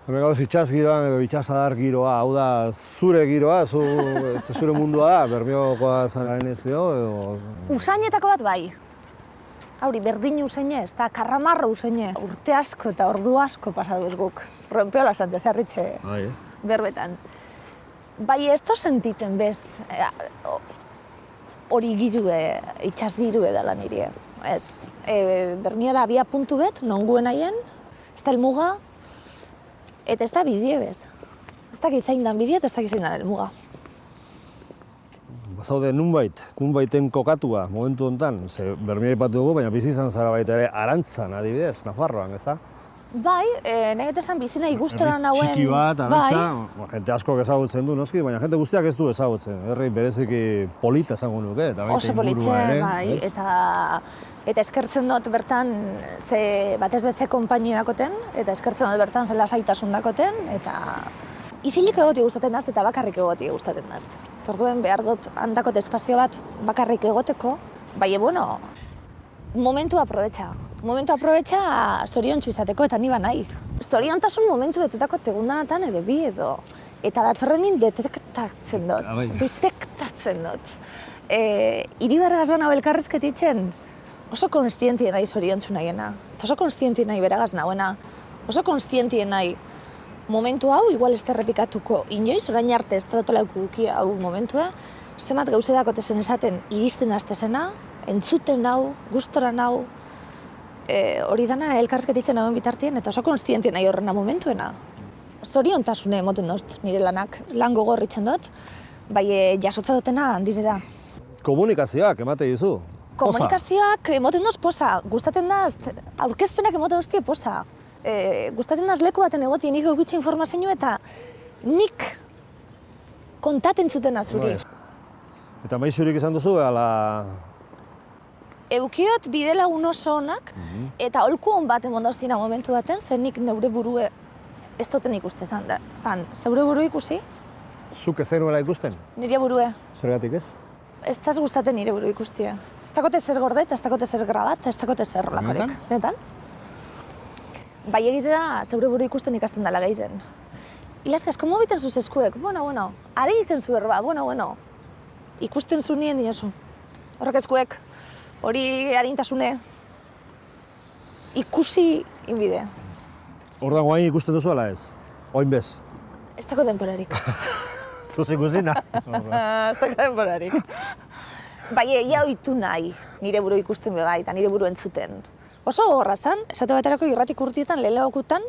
Hemen gauz itxas giroan edo itxasadar giroa, hau da zure giroa, zure mundua da, Bermeokoa zaren ez edo... Usainetako bat bai. Hauri, berdin usaine, ez da, karramarro usaine. Urte asko eta ordu asko pasaduz guk. Rompeola Sánchez Arritxe berbetan. Bai, ez to sentiten bez, hori girue, itxas girue dela nire. Ez, Bermeo da abia puntu bet, nonguen haien, ez da helmuga, eta ez da bidie bez. Ez da gizain dan bidie, eta ez da gizain dan helmuga. Bazaude nunbaiten kokatua momentu honetan, ze Bermeo aipatu dugu, baina bizi izan zara baita ere Arantzan adibidez, Nafarroan, ez da? Bai, nahi esan bizi nahi gustora nauen... Txiki bat, Arantza, jente askok ezagutzen du, noski, baina jente guztiak ez du ezagutzen. Herri bereziki polita esango nuke, eta baita oso politxe, bai, eta eskertzen dut bertan ze batez beze konpainia dakoten, eta eskertzen dut bertan ze lasaitasun dakoten, eta isilik egoti gustaten dazte eta bakarrik egoti gustaten dazte. Orduen behar dut handakot espazio bat bakarrik egoteko, bai, bueno, momentu aprobetxa. Momentu aprobetxa zoriontsu izateko eta ni ba nahi. Zoriontasun momentu betetako tegundanatan edo bi edo. Eta datorrenin detektatzen dut. Detektatzen dut. Iribarregaz bana elkarrezketitzen oso konstientien nahi zoriontsu nahiena. Oso konstientien nahi beragaz nahuena. Oso konstientien nahi momentu hau, igual ez terrepikatuko inoiz, orain arte ez dutolauko gukia hau momentua, zemat gauze dakotezen esaten iristen daztezena, entzuten hau, gustora hau, hori dana elkarrezketitzen hauen bitartien, eta oso konstientien nahi horrena momentuena. Zoriontasune emoten dozt nire lanak, lan gogorritzen dut, bai jasotza dutena handiz da. Komunikazioak emate dizu. Komunikazioak emoten doz posa, gustaten da, aurkezpenak emoten doztie posa. Gustaten daz leku baten egotien nik egitxe informazio eta nik kontaten zuten azuri. Eta maixurik izan duzu, ala... Eukiot bidelagun oso onak, eta holku hon bat emondoztina momentu baten, zen nik neure burue ez duten ikuste zan. Zeure buru ikusi? Zuk ez zenuela ikusten? Nire burue. Zergatik ez? Ez daz gustaten nire buru ikustia. Ez dakote zer gordet, ez dakote zer grabat, ez dakote zer rolakorik. Netan? Bai egize da, zeure buru ikusten ikasten dela gaizen. Ilaskaz, komo biten zuz eskuek? Bueno, are ditzen zu erba, bueno. Ikusten zu nien dinosu. Horrek eskuek, hori harintasune. Ikusi inbide. Hor dago hain ikusten duzu ala ez? Oin bez? Ez dago denporarik. Zuz ikusina? Ez dago denporarik. Bai, ia oitu nahi, nire buru ikusten bebai eta nire buru entzuten. Oso horra zan, esate baterako irratik urtietan, lehelagokutan,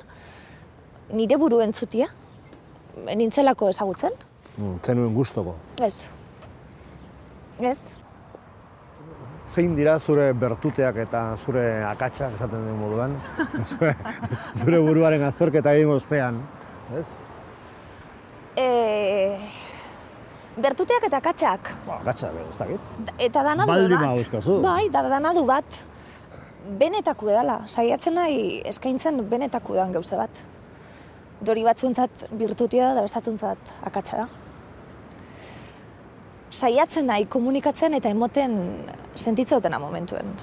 nire buru entzutia, nintzelako ezagutzen. Zenuen gustoko. Ez. Zein dira zure bertuteak eta zure akatsak, esaten den moduan? Zure buruaren azterketa egin ostean, ez? Bertuteak eta akatsak. Akatsak, ez dakit. Eta dana du bat. Baldin baduzkazu. Bai, dana du bat. Benetako edala, saiatzen nahi eskaintzen benetako edan gauze bat. Dori batzuntzat birtutia da, bestatzuntzat akatsa da. Saiatzen nahi komunikatzen eta emoten sentitzotena momentuen.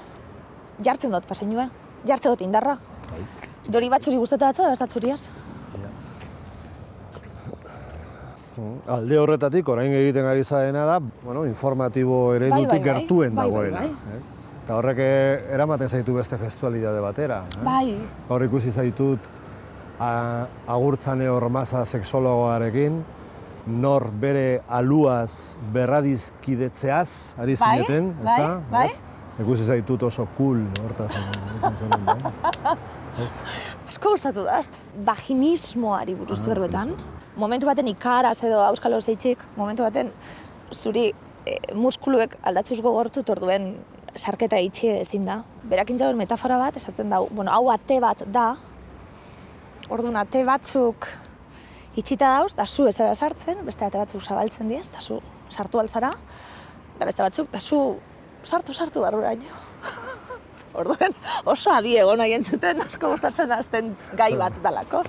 Jartzen dut paseinua, jartzen dut indarra. Dori batzuri guztetan batzu da, bestatzuriaz. Alde horretatik, orain egiten ari zaena da, informatibo eredutik gertuen dagoena. Eta horrek eramaten zaitu beste gestualidade batera. Bai. Gaur ikusi zaitut Agurtzane Ormaza sexologoarekin, nor bere aluaz berradizkidetzeaz ari zineten, ez da? Bai. Ikusi zaitut oso cool hortaz. Asko gustatu da, vaginismoari buruz berbetan. Momentu baten ikaraz edo auskalo zeitzik, momentu baten zuri muskuluek aldatzuz gogortut orduen sarketa itxi ezin da. Berakin jauen metafora bat, esaten da, hau ate bat da, orduan ate batzuk itxita dauz, da zu ez zara sartzen, beste ate batzuk zabaltzen diaz, da zu sartu alzara, da beste batzuk, da zu sartu barruraino. Orduan oso adi egon nahi entzuten, asko gustatzen azten gai bat dalako.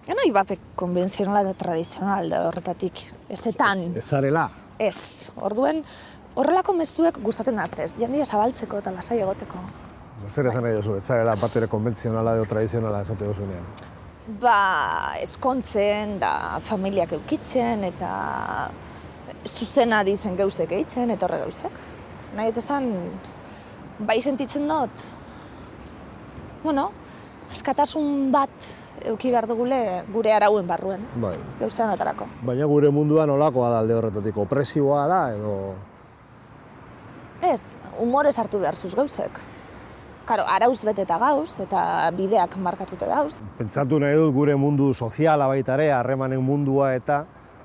Gana ibape konbenzionala eta tradizional da horretatik, ez zetan. Ez zarela? Ez, orduen horrelako mezuek gustaten daztez, jandia zabaltzeko eta lasai egoteko. Zer esan nahi duzu, ez zarela bat ere konbentzionala edo tradizionala esate duzunean? Eskontzen, da familiak eukitzen, eta zuzena dizen gauzek eitzen, eta horre gauzek. Nahi eta esan, bai sentitzen dut, askatasun bat euki behar dugule gure arauen barruen, gauztean atarako. Baina gure munduan nolakoa da alde horretatik, opresioa da edo... Ez, humorez hartu behar zuz gauzek. Karo, arauz beteta gauz, eta bideak markatuta dauz. Pentsatu nahi dut gure mundu soziala baita ere, harremanen mundua eta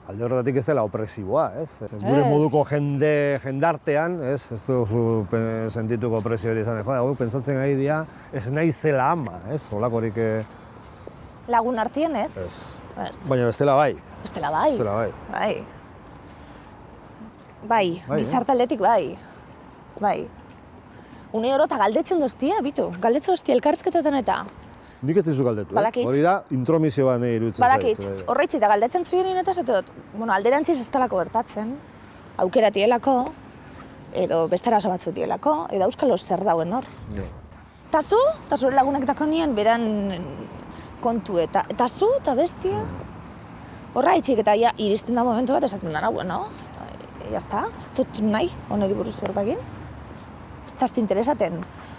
alde horretatik ez dela opresiboa, ez? Gure moduko jendartean, ez duzu sentituko opresio hori izan, pentsatzen gai dira, ez naizela ama, ez? Olakorik... Lagun artien ez? Baina bestela bai. Bestela bai. Bai, bizartaletik bai. Une oro eta galdetzen doztia, galdetzen doztia elkarrizketetan eta... Nik ez dizu galdetu, hori da intromisio bat nahi iruditzen zait. Badakit, horreitzi eta galdetzen zuenin eta esate dut, alderantziz ez talako gertatzen, aukeratielako, edo beste arazo batzutielako, edo auskalo zer dauen hor. Eta zure lagunek dako nien beran kontu eta zu eta bestia. Horraitzik eta iristen da momentu bat esaten dara, jazta, ez dut nahi, oneri buruz berbagin. Ez da interesaten.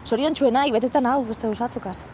Sorion txuen nahi, betetan hau, beste gauzatzukaz.